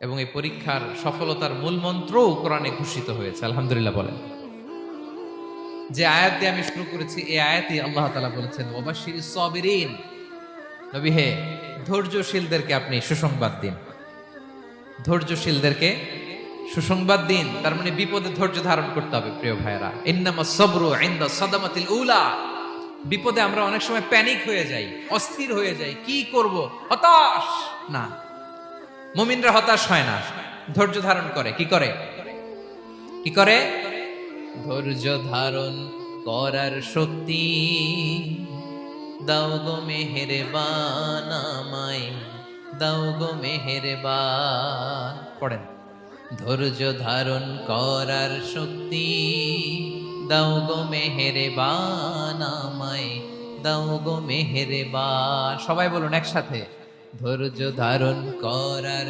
এবং এই পরীক্ষার সফলতার মূল মন্ত্রও কোরআনে ঘোষিত হয়েছে। আলহামদুলিল্লাহ বলেন। যে আয়াত দিয়ে আমি শুরু করেছি, এই আয়াতে আল্লাহ তাআলা বলেছেন ওয়াবাশশিরিস সাবিরিন, নবী হে, ধৈর্যশীলদেরকে আপনি সুসংবাদ দিন। ধৈর্যশীলদেরকে সুসংবাদ দিন, তার মানে বিপদে ধৈর্য ধারণ করতে হবে। প্রিয় ভাইরা, ইন্নামাস সাবরু ইনদা সাদামাতিল উলা। বিপদে আমরা অনেক সময় প্যানিক হয়ে যাই, অস্থির হয়ে যাই, কি করব, হতাশ। না, মুমিনরা হতাশ হয় না, ধৈর্য ধারণ করে। কি করে? কি করে? ধৈর্য ধারণ করার শক্তি দাও গো মেহেরবান আমায়, দাও গো মেহেরবান। পড়েন, ধৈর্য ধারণ করার শক্তি দাও গো মেহেরবান আমায়, দাও গো মেহেরবান। সবাই বলুন একসাথে, ধৈর্য ধারণ করার